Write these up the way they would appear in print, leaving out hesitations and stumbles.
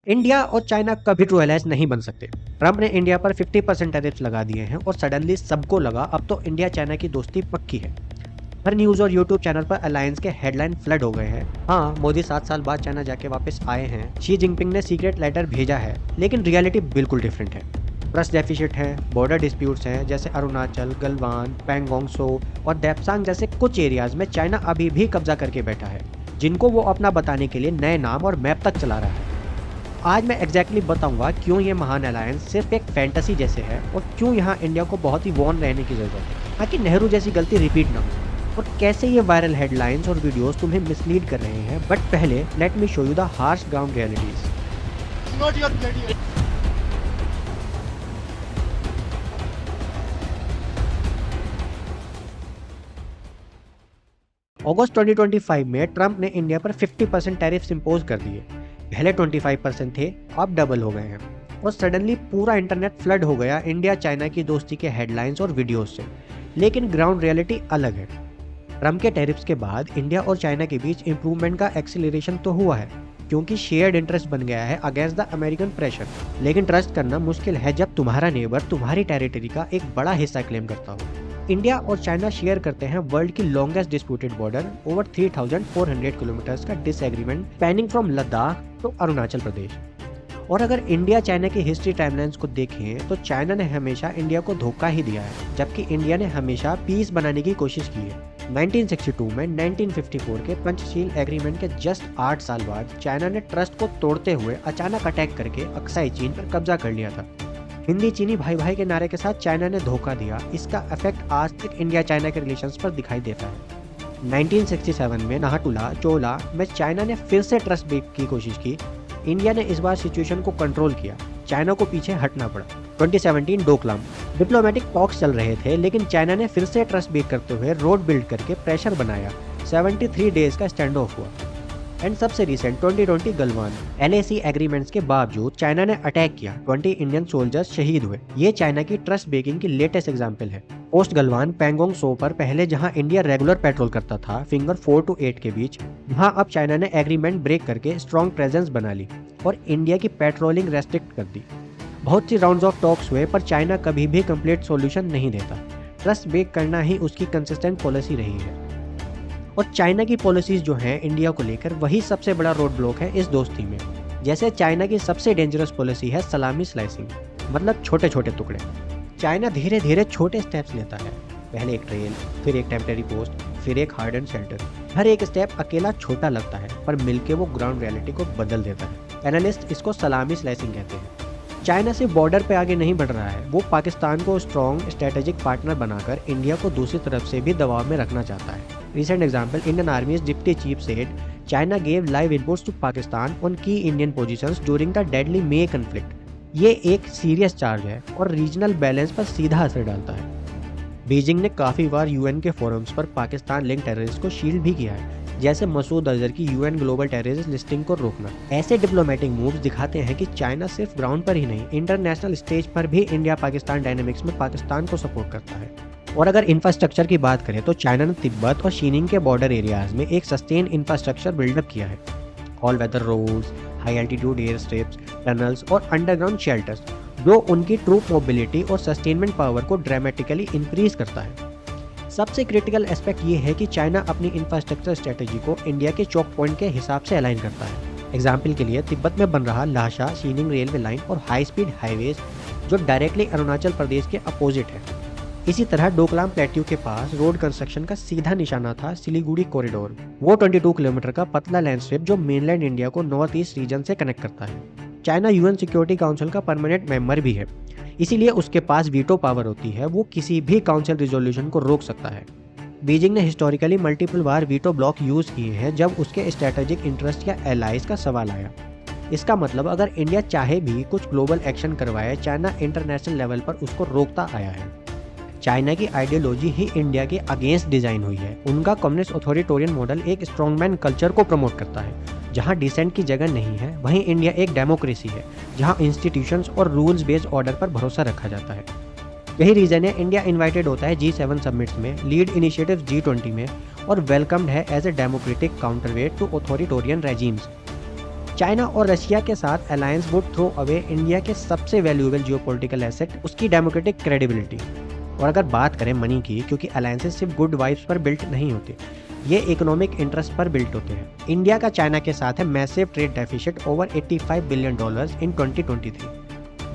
India और China कभी true allies नहीं बन सकते। ट्रम्प ने इंडिया पर 50% टैरिफ्स लगा दिए हैं और सडनली सबको लगा अब तो इंडिया चाइना की दोस्ती पक्की है। हर न्यूज और यूट्यूब चैनल पर अलायंस के हेडलाइन फ्लड हो गए हैं। हाँ, मोदी 7 साल बाद चाइना जाके वापस आए हैं, शी जिनपिंग ने सीक्रेट लेटर भेजा है, लेकिन रियलिटी बिल्कुल डिफरेंट है। ट्रस्ट डेफिसिट है, बॉर्डर डिस्प्यूट्स हैं जैसे अरुणाचल, गलवान, पैंगोंग सो और देप्सांग जैसे कुछ एरियाज में चाइना अभी भी कब्जा करके बैठा है, जिनको वो अपना बताने के लिए नए नाम और मैप तक चला रहा है। आज मैं एग्जैक्टली बताऊंगा क्यों ये महान अलायंस सिर्फ एक फैंटेसी जैसे है और क्यों यहाँ इंडिया को बहुत ही वॉर्न रहने की जरूरत है ताकि नेहरू जैसी गलती रिपीट ना हो, और कैसे ये वायरल हेडलाइंस और वीडियोस तुम्हें मिसलीड कर रहे हैं। बट पहले let me show you the harsh ground realities. अगस्त 2025 में ट्रंप ने इंडिया पर 50% टैरिफ्स इंपोज कर दिए। पहले 25% थे, अब डबल हो गए हैं और सडनली पूरा इंटरनेट फ्लड हो गया इंडिया चाइना की दोस्ती के हेडलाइंस और वीडियोस से। लेकिन ग्राउंड रियलिटी अलग है। ट्रंप के टैरिफ्स के बाद इंडिया और चाइना के बीच इंप्रूवमेंट का एक्सीलरेशन तो हुआ है क्योंकि शेयर्ड इंटरेस्ट बन गया है अगेंस्ट द अमेरिकन प्रेशर। लेकिन ट्रस्ट करना मुश्किल है जब तुम्हारा नेबर तुम्हारी टेरिटरी का एक बड़ा हिस्सा क्लेम करता हो। इंडिया और चाइना शेयर करते हैं वर्ल्ड की longest disputed border, over 3,400 kilometre का disagreement spanning from Ladakh to Arunachal Pradesh. और अगर इंडिया चाइना की हिस्ट्री टाइमलाइंस को देखें तो चाइना ने हमेशा इंडिया को धोखा ही दिया है, जबकि इंडिया ने हमेशा पीस बनाने की कोशिश की है। 1962 में 1954 के पंचशील एग्रीमेंट के जस्ट 8 साल बाद चाइना ने ट्रस्ट को तोड़ते हुए अचानक अटैक करके अक्साई चीन पर कब्जा कर लिया था। हिंदी चीनी भाई भाई के नारे के साथ चाइना ने धोखा दिया। इसका इफेक्ट आज तक इंडिया चाइना के रिलेशंस पर दिखाई देता है। 1967 में नाहटुला चोला में चाइना ने फिर से ट्रस्ट ब्रेक की कोशिश की। इंडिया ने इस बार सिचुएशन को कंट्रोल किया, चाइना को पीछे हटना पड़ा। 2017 डोकलाम डिप्लोमेटिक टॉक्स चल रहे थे, लेकिन चाइना ने फिर से ट्रस्ट ब्रेक करते हुए रोड बिल्ड करके प्रेशर बनाया। 73 डेज का स्टैंड ऑफ हुआ। एंड सबसे रिसेंट 2020 गलवान LAC एग्रीमेंट्स के बावजूद चाइना ने अटैक किया, 20 इंडियन सोल्जर्स शहीद हुए। ये चाइना की ट्रस्ट ब्रेकिंग की लेटेस्ट एग्जांपल है। पोस्ट गलवान पैंगोंग सो पर पहले जहां इंडिया रेगुलर पेट्रोल करता था फिंगर 4 to 8 के बीच, वहां अब चाइना ने एग्रीमेंट ब्रेक करके स्ट्रॉन्ग प्रेजेंस बना ली और इंडिया की पेट्रोलिंग रेस्ट्रिक्ट कर दी। बहुत सी राउंड्स ऑफ टॉक्स हुए पर चाइना कभी भी कंप्लीट सॉल्यूशन नहीं देता। ट्रस्ट ब्रेक करना ही उसकी कंसिस्टेंट पॉलिसी रही है और चाइना की पॉलिसीज जो हैं इंडिया को लेकर, वही सबसे बड़ा रोड ब्लॉक है इस दोस्ती में। जैसे चाइना की सबसे डेंजरस पॉलिसी है सलामी स्लाइसिंग, मतलब छोटे छोटे टुकड़े। चाइना धीरे धीरे छोटे स्टेप्स लेता है, पहले एक ट्रेल, फिर एक टेम्परेरी पोस्ट, फिर एक हार्ड एंड शेल्टर। हर एक स्टेप अकेला छोटा लगता है पर मिलके वो ग्राउंड रियलिटी को बदल देता है। एनालिस्ट इसको सलामी स्लाइसिंग कहते हैं। चाइना सिर्फ बॉर्डर पे आगे नहीं बढ़ रहा है, वो पाकिस्तान को स्ट्रॉन्ग स्ट्रेटेजिक पार्टनर बनाकर इंडिया को दूसरी तरफ से भी दबाव में रखना चाहता है। Recent example, Indian Army's Deputy Chief said China gave live inputs to Pakistan on key Indian positions during the deadly May conflict. ये एक सीरियस चार्ज है और रीजनल बैलेंस पर सीधा असर डालता है। बीजिंग ने काफ़ी बार UN के फोरम्स पर पाकिस्तान लिंक टेररिस्ट को शील्ड भी किया है, जैसे मसूद अजहर की UN ग्लोबल टेररिस्ट लिस्टिंग को रोकना। ऐसे डिप्लोमेटिक मूव्स दिखाते हैं कि चाइना सिर्फ ग्राउंड पर ही नहीं, इंटरनेशनल स्टेज पर भी इंडिया पाकिस्तान डायनेमिक्स में पाकिस्तान को सपोर्ट करता है। और अगर इंफ्रास्ट्रक्चर की बात करें तो चाइना ने तिब्बत और शीनिंग के बॉर्डर एरियाज में एक सस्टेन इंफ्रास्ट्रक्चर बिल्डअप किया है। All weather roads, high altitude air strips, tunnels और अंडरग्राउंड शेल्टर्स, जो उनकी ट्रूप मोबिलिटी और सस्टेनमेंट पावर को ड्रामेटिकली इंक्रीज करता है। सबसे क्रिटिकल एस्पेक्ट ये है कि चाइना अपनी इंफ्रास्ट्रक्चर स्ट्रेटेजी को इंडिया के चौक पॉइंट के हिसाब से अलाइन करता है। एग्जाम्पल के लिए तिब्बत में बन रहा लाशा शीनिंग रेलवे लाइन और हाई स्पीड हाईवेज, जो डायरेक्टली अरुणाचल प्रदेश के अपोजिट है। इसी तरह डोकलाम प्लेट्यू के पास रोड कंस्ट्रक्शन का सीधा निशाना था सिलीगुड़ी कॉरिडोर, वो 22 किलोमीटर का पतला लैंडस्ट्रिप जो मेनलैंड इंडिया को नॉर्थ ईस्ट रीजन से कनेक्ट करता है। चाइना UN सिक्योरिटी काउंसिल का परमानेंट मेंबर भी है, इसीलिए उसके पास वीटो पावर होती है, वो किसी भी काउंसिल रिजोल्यूशन को रोक सकता है। बीजिंग ने हिस्टोरिकली मल्टीपल बार वीटो ब्लॉक यूज किए हैं जब उसके स्ट्रेटेजिक इंटरेस्ट या एलाइज का सवाल आया। इसका मतलब अगर इंडिया चाहे भी कुछ ग्लोबल एक्शन करवाए, चाइना इंटरनेशनल लेवल पर उसको रोकता आया है। चाइना की आइडियोलॉजी ही इंडिया के अगेंस्ट डिजाइन हुई है। उनका कम्युनिस्ट अथॉरिटेरियन मॉडल एक स्ट्रॉन्गमैन कल्चर को प्रमोट करता है। जहां डिसेंट की जगह नहीं है, वहीं इंडिया एक डेमोक्रेसी है जहां इंस्टीट्यूशंस और रूल्स बेस्ड ऑर्डर पर भरोसा रखा जाता है। यही रीजन है इंडिया इन्वाइटेड होता है G7 समिट्स में, लीड इनिशिएटिव G20 में और वेलकम्ड है as a democratic counterweight to authoritarian regimes. China और रशिया के साथ alliance would throw away India के सबसे वैल्यूएबल जियोपॉलिटिकल एसेट, उसकी डेमोक्रेटिक क्रेडिबिलिटी। और अगर बात करें मनी की, क्योंकि अलायंसेस सिर्फ गुड वाइब्स पर बिल्ट नहीं होते, ये इकोनॉमिक इंटरेस्ट पर बिल्ट होते हैं। इंडिया का चाइना के साथ है massive trade deficit over $85 billion in 2023।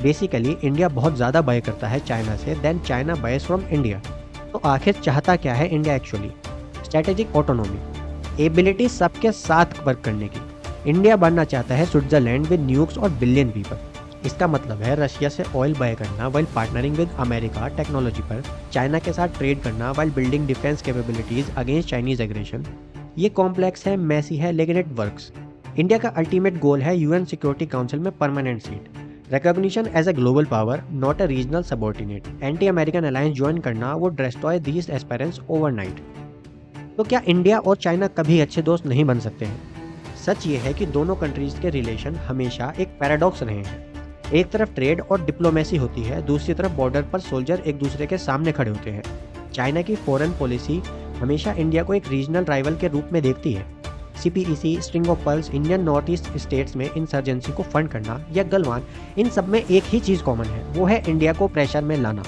Basically India बहुत ज़्यादा बाय करता है चाइना से then China buys from India. तो आखिर चाहता क्या है India actually? Strategic autonomy, ability सबके साथ वर्क करने की। इंडिया बनना चाहता है स्विट्जरलैंड विद न्यूक्स और बिलियन पीपल। इसका मतलब है रशिया से ऑयल बाय करना while partnering with America technology पर, चाइना के साथ ट्रेड करना while building defence capabilities against Chinese aggression. ये कॉम्प्लेक्स है, मैसी है, लेकिन इट वर्क्स। इंडिया का अल्टीमेट गोल है यूएन सिक्योरिटी काउंसिल में permanent seat, recognition as a global power not a regional subordinate. Anti American alliance join करना वो destroy these aspirants overnight. तो क्या इंडिया और चाइना कभी अच्छे दोस्त नहीं बन सकते हैं? सच ये है कि दोनों कंट्रीज के रिलेशन हमेशा एक पैराडॉक्स रहे हैं। एक तरफ ट्रेड और डिप्लोमेसी होती है, दूसरी तरफ बॉर्डर पर सोल्जर एक दूसरे के सामने खड़े होते हैं। चाइना की फॉरेन पॉलिसी हमेशा इंडिया को एक रीजनल राइवल के रूप में देखती है। CPEC, string of pearls, Indian north east states में इंसर्जेंसी को फंड करना या गलवान, इन सब में एक ही चीज़ कॉमन है, वो है इंडिया को प्रेशर में लाना।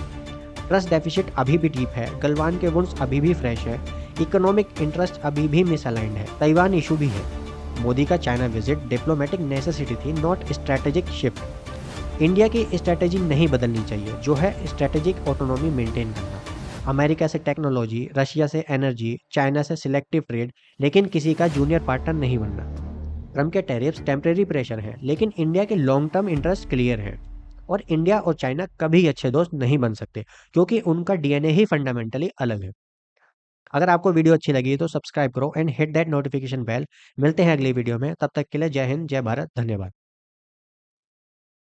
ट्रस्ट डेफिसिट अभी भी डीप है, गलवान के वुंड्स अभी भी फ्रेश है, इकोनॉमिक इंटरेस्ट अभी भी मिसअलाइंड है, ताइवान इशू भी है। मोदी का चाइना विजिट डिप्लोमेटिक नेसेसिटी थी, नॉट स्ट्रैटेजिक शिफ्ट। इंडिया की स्ट्रैटेजी नहीं बदलनी चाहिए, जो है स्ट्रैटेजिक ऑटोनॉमी मेंटेन करना। अमेरिका से टेक्नोलॉजी, रशिया से एनर्जी, चाइना से सिलेक्टिव ट्रेड, लेकिन किसी का जूनियर पार्टनर नहीं बनना। ट्रम्प के टैरिफ्स टेम्परेरी प्रेशर है, लेकिन इंडिया के लॉन्ग टर्म इंटरेस्ट क्लियर है। और इंडिया और चाइना कभी अच्छे दोस्त नहीं बन सकते, क्योंकि उनका डीएनए ही फंडामेंटली अलग है। अगर आपको वीडियो अच्छी लगी तो सब्सक्राइब करो and hit that notification bell. मिलते हैं अगली वीडियो में, तब तक के लिए जय हिंद, जय भारत, धन्यवाद।